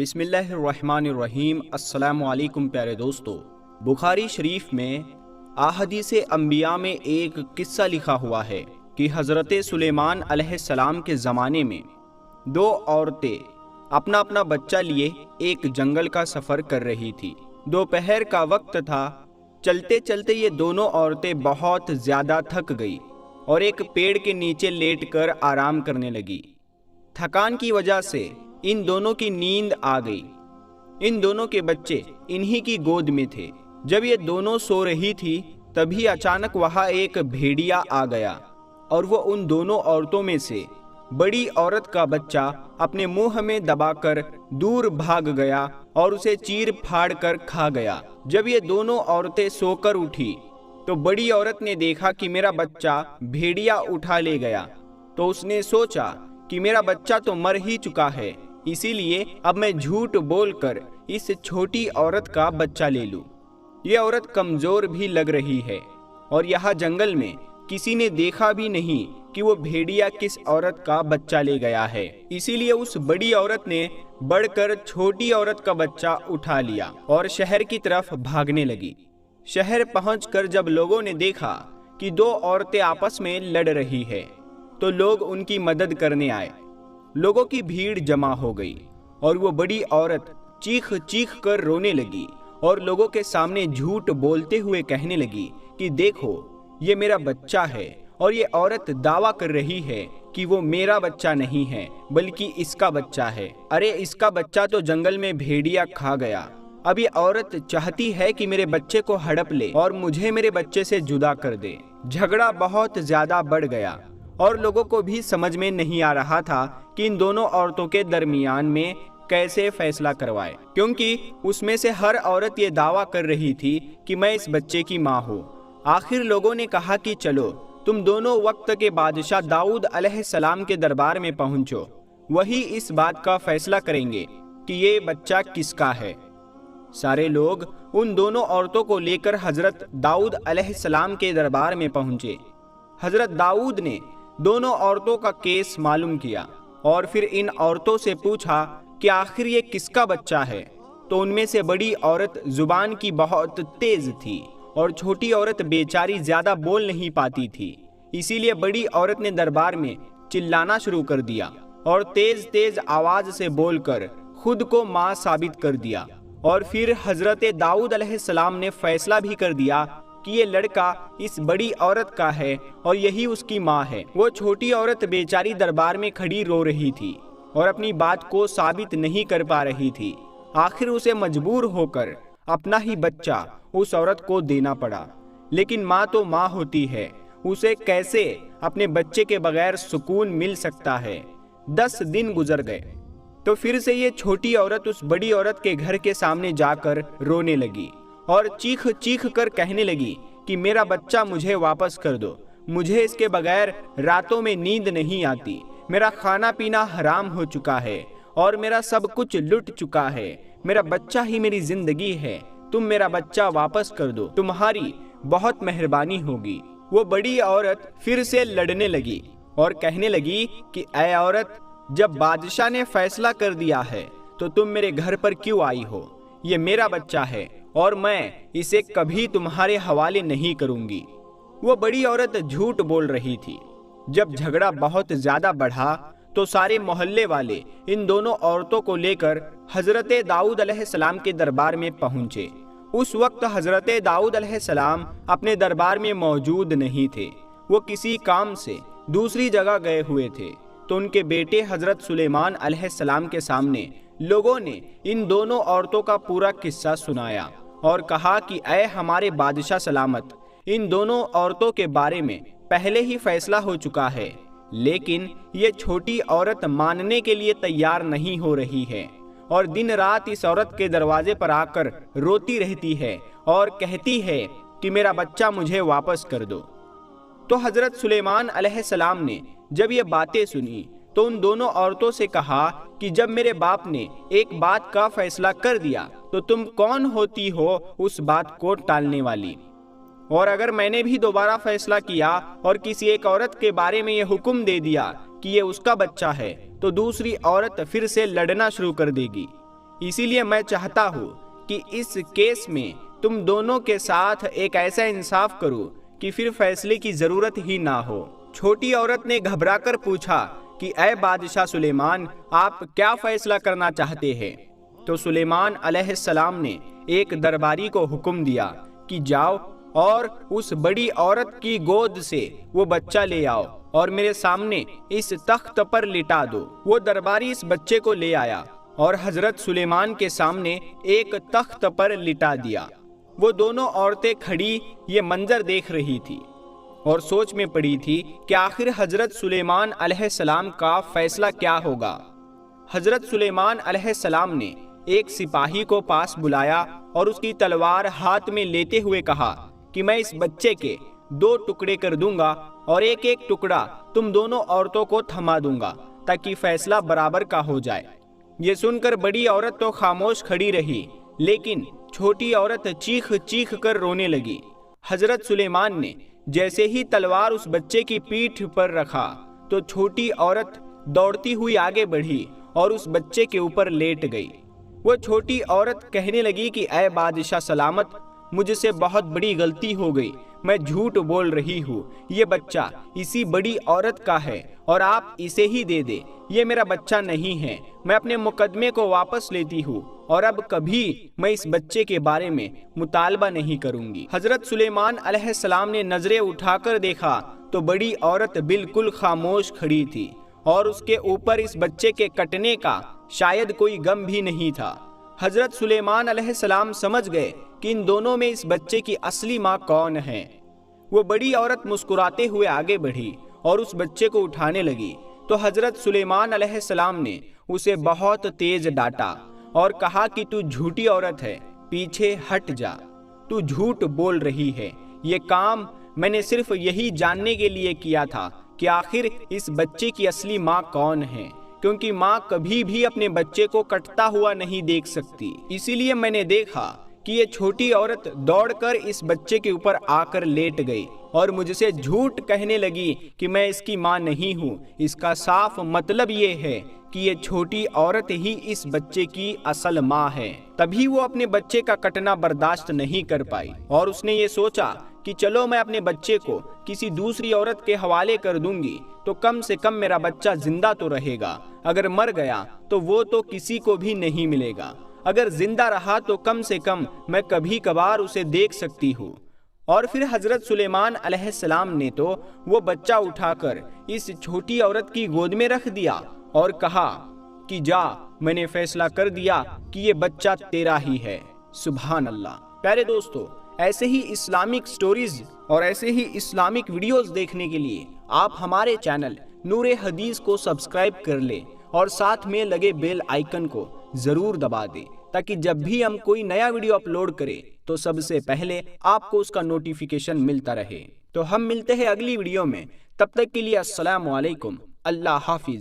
بسم اللہ الرحمن الرحیم۔ السلام علیکم پیارے دوستو۔ بخاری شریف میں احادیث انبیاء میں ایک قصہ لکھا ہوا ہے کہ حضرت سلیمان علیہ السلام کے زمانے میں دو عورتیں اپنا اپنا بچہ لیے ایک جنگل کا سفر کر رہی تھی۔ دوپہر کا وقت تھا۔ چلتے چلتے یہ دونوں عورتیں بہت زیادہ تھک گئی اور ایک پیڑ کے نیچے لیٹ کر آرام کرنے لگی۔ تھکان کی وجہ سے ان دونوں کی نیند آ گئی۔ ان دونوں کے بچے انہی کی گود میں تھے۔ جب یہ دونوں سو رہی تھی تبھی اچانک وہاں ایک بھیڑیا آ گیا اور وہ ان دونوں عورتوں میں سے بڑی عورت کا بچہ اپنے منہ میں دبا کر دور بھاگ گیا اور اسے چیر پھاڑ کر کھا گیا۔ جب یہ دونوں عورتیں سو کر اٹھی تو بڑی عورت نے دیکھا کہ میرا بچہ بھیڑیا اٹھا لے گیا، تو اس نے سوچا کہ میرا بچہ تو مر ہی چکا ہے، اسی لیے اب میں جھوٹ بول کر اس چھوٹی عورت کا بچہ لے لوں۔ یہ عورت کمزور بھی لگ رہی ہے اور یہاں جنگل میں کسی نے دیکھا بھی نہیں کہ وہ بھیڑیا کس عورت کا بچہ لے گیا ہے، اسی لیے اس بڑی عورت نے بڑھ کر چھوٹی عورت کا بچہ اٹھا لیا اور شہر کی طرف بھاگنے لگی۔ شہر پہنچ کر جب لوگوں نے دیکھا کہ دو عورتیں آپس میں لڑ رہی ہے تو لوگ ان کی مدد کرنے آئے۔ لوگوں کی بھیڑ جمع ہو گئی اور وہ بڑی عورت چیخ چیخ کر رونے لگی اور لوگوں کے سامنے جھوٹ بولتے ہوئے کہنے لگی کہ دیکھو یہ میرا بچہ ہے، اور یہ عورت دعویٰ کر رہی ہے کہ وہ میرا بچہ نہیں ہے بلکہ اس کا بچہ ہے۔ ارے اس کا بچہ تو جنگل میں بھیڑیا کھا گیا، اب یہ عورت چاہتی ہے کہ میرے بچے کو ہڑپ لے اور مجھے میرے بچے سے جدا کر دے۔ جھگڑا بہت زیادہ بڑھ گیا اور لوگوں کو بھی سمجھ میں نہیں آ رہا تھا کہ ان دونوں عورتوں کے درمیان میں کیسے فیصلہ کروائے، کیونکہ اس میں سے ہر عورت یہ دعویٰ کر رہی تھی کہ میں اس بچے کی ماں ہوں۔ آخر لوگوں نے کہا کہ چلو تم دونوں وقت کے بادشاہ داؤد علیہ السلام کے دربار میں پہنچو، وہی اس بات کا فیصلہ کریں گے کہ یہ بچہ کس کا ہے۔ سارے لوگ ان دونوں عورتوں کو لے کر حضرت داؤد علیہ السلام کے دربار میں پہنچے۔ حضرت داؤد نے دونوں عورتوں کا کیس معلوم کیا اور پھر ان عورتوں سے پوچھا کہ آخر یہ کس کا بچہ ہے، تو ان میں سے بڑی عورت زبان کی بہت تیز تھی اور چھوٹی عورت بیچاری زیادہ بول نہیں پاتی تھی، اسی لیے بڑی عورت نے دربار میں چلانا شروع کر دیا اور تیز تیز آواز سے بول کر خود کو ماں ثابت کر دیا۔ اور پھر حضرت داؤد علیہ السلام نے فیصلہ بھی کر دیا کہ یہ لڑکا اس بڑی عورت کا ہے اور یہی اس کی ماں ہے۔ وہ چھوٹی عورت بیچاری دربار میں کھڑی رو رہی تھی اور اپنی بات کو ثابت نہیں کر پا رہی تھی۔ آخر اسے مجبور ہو کر اپنا ہی بچہ اس عورت کو دینا پڑا، لیکن ماں تو ماں ہوتی ہے، اسے کیسے اپنے بچے کے بغیر سکون مل سکتا ہے۔ 10 دن گزر گئے تو پھر سے یہ چھوٹی عورت اس بڑی عورت کے گھر کے سامنے جا کر رونے لگی اور چیخ چیخ کر کہنے لگی کہ میرا بچہ مجھے واپس کر دو، مجھے اس کے بغیر راتوں میں نیند نہیں آتی، میرا کھانا پینا حرام ہو چکا ہے اور میرا سب کچھ لٹ چکا ہے، میرا بچہ ہی میری زندگی ہے، تم میرا بچہ واپس کر دو، تمہاری بہت مہربانی ہوگی۔ وہ بڑی عورت پھر سے لڑنے لگی اور کہنے لگی کہ اے عورت، جب بادشاہ نے فیصلہ کر دیا ہے تو تم میرے گھر پر کیوں آئی ہو؟ یہ میرا بچہ ہے اور میں اسے کبھی تمہارے حوالے نہیں کروں گی۔ وہ بڑی عورت جھوٹ بول رہی تھی۔ جب جھگڑا بہت زیادہ بڑھا تو سارے محلے والے ان دونوں عورتوں کو لے کر حضرت داؤد علیہ السلام کے دربار میں پہنچے۔ اس وقت حضرت داؤد علیہ السلام اپنے دربار میں موجود نہیں تھے، وہ کسی کام سے دوسری جگہ گئے ہوئے تھے۔ تو ان کے بیٹے حضرت سلیمان علیہ السلام کے سامنے لوگوں نے ان دونوں عورتوں کا پورا قصہ سنایا اور کہا کہ اے ہمارے بادشاہ سلامت، ان دونوں عورتوں کے بارے میں پہلے ہی فیصلہ ہو چکا ہے، لیکن یہ چھوٹی عورت ماننے کے لیے تیار نہیں ہو رہی ہے اور دن رات اس عورت کے دروازے پر آ کر روتی رہتی ہے اور کہتی ہے کہ میرا بچہ مجھے واپس کر دو۔ تو حضرت سلیمان علیہ السلام نے جب یہ باتیں سنی تو ان دونوں عورتوں سے کہا کہ جب میرے باپ نے ایک بات کا فیصلہ کر دیا تو تم کون ہوتی ہو اس بات کو ٹالنے والی؟ اور اگر میں نے بھی دوبارہ فیصلہ کیا اور کسی ایک عورت کے بارے میں یہ حکم دے دیا کہ یہ اس کا بچہ ہے تو دوسری عورت پھر سے لڑنا شروع کر دے گی، اسی لیے میں چاہتا ہوں کہ اس کیس میں تم دونوں کے ساتھ ایک ایسا انصاف کرو کہ پھر فیصلے کی ضرورت ہی نہ ہو۔ چھوٹی عورت نے گھبرا کر پوچھا کہ اے بادشاہ سلیمان، آپ کیا فیصلہ کرنا چاہتے ہیں؟ تو سلیمان علیہ السلام نے ایک درباری کو حکم دیا کہ جاؤ اور اس بڑی عورت کی گود سے وہ بچہ لے آؤ اور میرے سامنے اس تخت پر لٹا دو۔ وہ درباری اس بچے کو لے آیا اور حضرت سلیمان کے سامنے ایک تخت پر لٹا دیا۔ وہ دونوں عورتیں کھڑی یہ منظر دیکھ رہی تھی اور سوچ میں پڑی تھی کہ آخر حضرت سلیمان علیہ السلام کا فیصلہ کیا ہوگا۔ حضرت سلیمان علیہ السلام نے ایک سپاہی کو پاس بلایا اور اس کی تلوار ہاتھ میں لیتے ہوئے کہا کہ میں اس بچے کے 2 ٹکڑے کر دوں گا اور ایک ایک ٹکڑا تم دونوں عورتوں کو تھما دوں گا تاکہ فیصلہ برابر کا ہو جائے۔ یہ سن کر بڑی عورت تو خاموش کھڑی رہی، لیکن چھوٹی عورت چیخ چیخ کر رونے لگی۔ حضرت سلیمان نے جیسے ہی تلوار اس بچے کی پیٹھ پر رکھا تو چھوٹی عورت دوڑتی ہوئی آگے بڑھی اور اس بچے کے اوپر لیٹ گئی۔ وہ چھوٹی عورت کہنے لگی کہ اے بادشاہ سلامت، مجھ سے بہت بڑی غلطی ہو گئی، میں جھوٹ بول رہی ہوں، یہ بچہ اسی بڑی عورت کا ہے اور آپ اسے ہی دے دے، یہ میرا بچہ نہیں ہے، میں اپنے مقدمے کو واپس لیتی ہوں اور اب کبھی میں اس بچے کے بارے میں مطالبہ نہیں کروں گی۔ حضرت سلیمان علیہ السلام نے نظریں اٹھا کر دیکھا تو بڑی عورت بالکل خاموش کھڑی تھی اور اس کے اوپر اس بچے کے کٹنے کا شاید کوئی غم بھی نہیں تھا۔ حضرت سلیمان علیہ السلام سمجھ گئے کہ ان دونوں میں اس بچے کی اصلی ماں کون ہے۔ وہ بڑی عورت مسکراتے ہوئے آگے بڑھی اور اس بچے کو اٹھانے لگی تو حضرت سلیمان علیہ السلام نے اسے بہت تیز ڈانٹا اور کہا کہ تو جھوٹی عورت ہے، پیچھے ہٹ جا، تو جھوٹ بول رہی ہے، یہ کام میں نے صرف یہی جاننے کے لیے کیا تھا کہ آخر اس بچے کی اصلی ماں کون ہے، کیونکہ ماں کبھی بھی اپنے بچے کو کٹتا ہوا نہیں دیکھ سکتی۔ اسی لیے میں نے دیکھا کہ یہ چھوٹی عورت دوڑ کر اس بچے کے اوپر آ کر لیٹ گئی اور مجھ سے جھوٹ کہنے لگی کہ میں اس کی ماں نہیں ہوں۔ اس کا صاف مطلب یہ ہے کہ یہ چھوٹی عورت ہی اس بچے کی اصل ماں ہے۔ تبھی وہ اپنے بچے کا کٹنا برداشت نہیں کر پائی اور اس نے یہ سوچا کہ چلو میں اپنے بچے کو کسی دوسری عورت کے حوالے کر دوں گی تو کم سے کم میرا بچہ زندہ تو رہے گا، اگر مر گیا تو وہ تو کسی کو بھی نہیں ملے گا، اگر زندہ رہا تو کم سے کم میں کبھی کبھار اسے دیکھ سکتی ہوں۔ اور پھر حضرت سلیمان علیہ السلام نے تو وہ بچہ اٹھا کر اس چھوٹی عورت کی گود میں رکھ دیا اور کہا کہ جا، میں نے فیصلہ کر دیا کہ یہ بچہ تیرا ہی ہے۔ سبحان اللہ۔ پیارے دوستو، ایسے ہی اسلامک سٹوریز اور ایسے ہی اسلامک ویڈیوز دیکھنے کے لیے آپ ہمارے چینل نور حدیث کو سبسکرائب کر لیں اور ساتھ میں لگے بیل آئیکن کو ضرور دبا دیں تاکہ جب بھی ہم کوئی نیا ویڈیو اپلوڈ کریں تو سب سے پہلے آپ کو اس کا نوٹیفیکیشن ملتا رہے۔ تو ہم ملتے ہیں اگلی ویڈیو میں، تب تک کے لیے السلام علیکم، اللہ حافظ۔